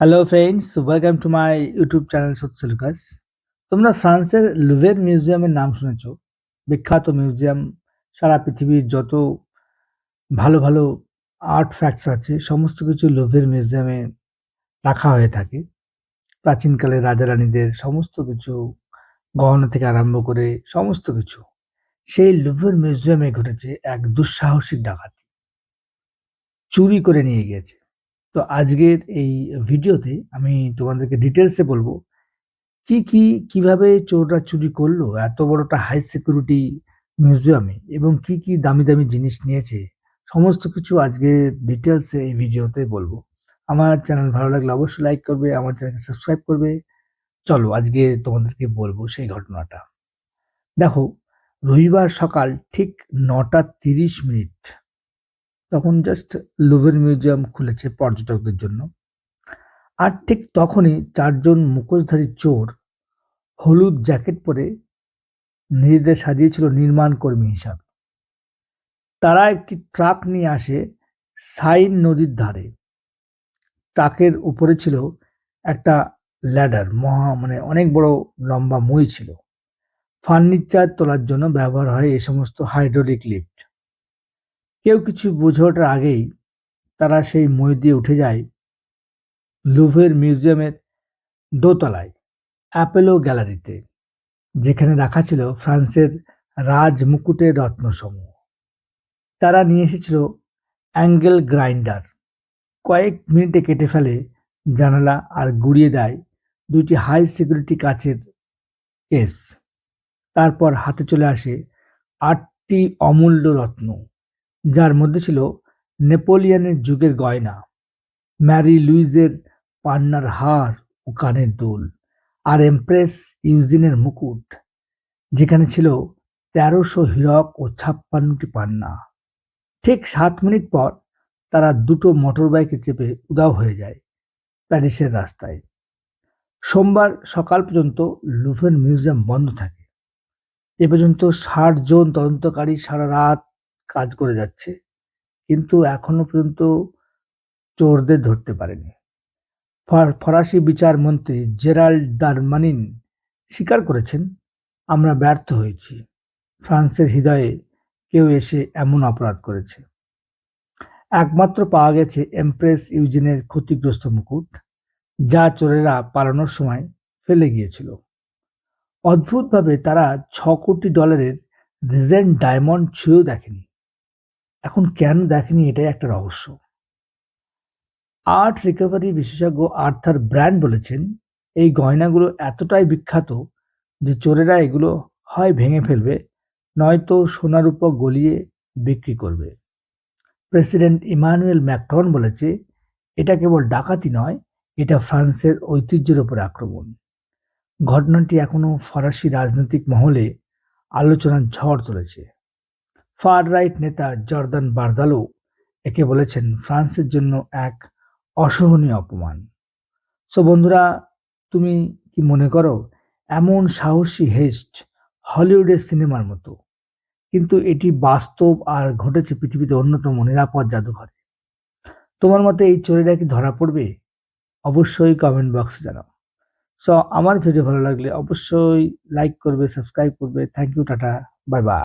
Hello friends, welcome to my YouTube channel সত্য Lucas. তোমরা ফ্রান্সের লুভের মিউজিয়ামের নাম শুনেছ। বিখ্যাত মিউজিয়াম, সারা পৃথিবীর যত ভালো ভালো আর্ট ফ্যাক্টস আছে সমস্ত কিছু লুভের মিউজিয়ামে রাখা হয়ে থাকে। প্রাচীনকালে রাজা রানীদের সমস্ত কিছু, গহনা থেকে আরম্ভ করে সমস্ত কিছু সেই লুভের মিউজিয়ামে ঘটেছে এক দুঃসাহসিক ডাকাতি, চুরি করে নিয়ে গিয়েছে। তো আজকের এই ভিডিওতে আমি তোমাদেরকে ডিটেলসে বলবো কি কিভাবে চোররা চুরি করলো এত বড় একটা হাই সিকিউরিটি মিউজিয়ামে, এবং কি দামি দামি জিনিস নিয়েছে। সমস্ত কিছু আজকে ডিটেলসে এই ভিডিওতে বলবো। আমার চ্যানেল ভালো লাগলে অবশ্যই লাইক করবে, আমার চ্যানেলকে সাবস্ক্রাইব করবে। চলো আজকে তোমাদেরকে বলবো সেই ঘটনাটা। দেখো, রবিবার সকাল ঠিক 9টা 30 মিনিট, তখন জাস্ট লুভের মিউজিয়াম খুলেছে পর্যটকদের জন্য। আর ঠিক তখনই চারজন মুখোশধারী চোর হলুদ জ্যাকেট পরে নিজেদের সাজিয়েছিল নির্মাণ কর্মী হিসাবে। তারা একটি ট্রাক নিয়ে আসে সাইন নদীর ধারে। ট্রাকের উপরে ছিল একটা ল্যাডার, মানে অনেক বড় লম্বা মই ছিল। ফার্নিচার তোলার জন্য ব্যবহার হয় এই সমস্ত হাইড্রোলিক লিফট। কেউ কিছু বুঝে ওঠার আগেই তারা সেই মই দিয়ে উঠে যায় লুভের মিউজিয়ামের দোতলায় অ্যাপেলো গ্যালারিতে, যেখানে রাখা ছিল ফ্রান্সের রাজ মুকুটের রত্নসমূহ। তারা নিয়ে এসেছিল অ্যাঙ্গেল গ্রাইন্ডার, কয়েক মিনিটে কেটে ফেলে জানালা আর গুঁড়িয়ে দেয় দুইটি হাই সিকিউরিটি কাচের কেস। তারপর হাতে চলে আসে 8টি অমূল্য রত্ন, যার মধ্যে ছিল নেপোলিয়নের যুগের গয়না, ম্যারি লুইজের পান্নার হার ও কানের দুল, আর এমপ্রেস ইউজিনের মুকুট, যেখানে ছিল 1300 হীরক ও 56টি পান্না। ঠিক 7 মিনিট পর তারা দুটো মোটরবাইকে চেপে উধাও হয়ে যায় প্যারিসের রাস্তায়। সোমবার সকাল পর্যন্ত লুভের মিউজিয়াম বন্ধ থাকে। এ পর্যন্ত 60 জন তদন্তকারী সারা রাত কাজ করে যাচ্ছে, কিন্তু এখনো পর্যন্ত চোরদের ধরতে পারেনি। ফরাসি বিচার মন্ত্রী জেরাল্ড দারমানিন স্বীকার করেছেন, আমরা ব্যর্থ হয়েছি। ফ্রান্সের হৃদয়ে কেউ এসে এমন অপরাধ করেছে। একমাত্র পাওয়া গেছে এমপ্রেস ইউজিনের ক্ষতিগ্রস্ত মুকুট, যা চোরেরা পালানোর সময় ফেলে গিয়েছিল। অদ্ভুতভাবে তারা $6 কোটি রিজেন্ট ডায়মন্ড ছুঁয়েও দেখেনি। এখন কেন দেখেনি এটাই একটা রহস্য। আর্ট রিকভারি বিশেষজ্ঞ আর্থার ব্র্যান্ড বলেছেন, এই গয়নাগুলো এতটাই বিখ্যাত যে চোরেরা এগুলো হয় ভেঙে ফেলবে, নয়তো সোনার উপর গলিয়ে বিক্রি করবে। প্রেসিডেন্ট ইমানুয়েল ম্যাক্রন বলেছে, এটা কেবল ডাকাতি নয়, এটা ফ্রান্সের ঐতিহ্যের ওপর আক্রমণ। ঘটনাটি এখনো ফরাসি রাজনৈতিক মহলে আলোচনার ঝড় তুলেছে। ফার রাইট নেতা জর্দান বার্দালো একে বলেছেন ফ্রান্সের জন্য এক অসহনীয় অপমান। সো বন্ধুরা, তুমি কি মনে করো এমন সাহসী হেস্ট হলিউডের সিনেমার মতো, কিন্তু এটি বাস্তব আর ঘটেছে পৃথিবীতে অন্যতম নিরাপদ জাদুঘরে। তোমার মতে এই চোরেরা কি ধরা পড়বে? অবশ্যই কমেন্ট বক্সে জানাও। সো আমার ভিডিও ভালো লাগলে অবশ্যই লাইক করবে, সাবস্ক্রাইব করবে। Thank you, ta-ta, bye by.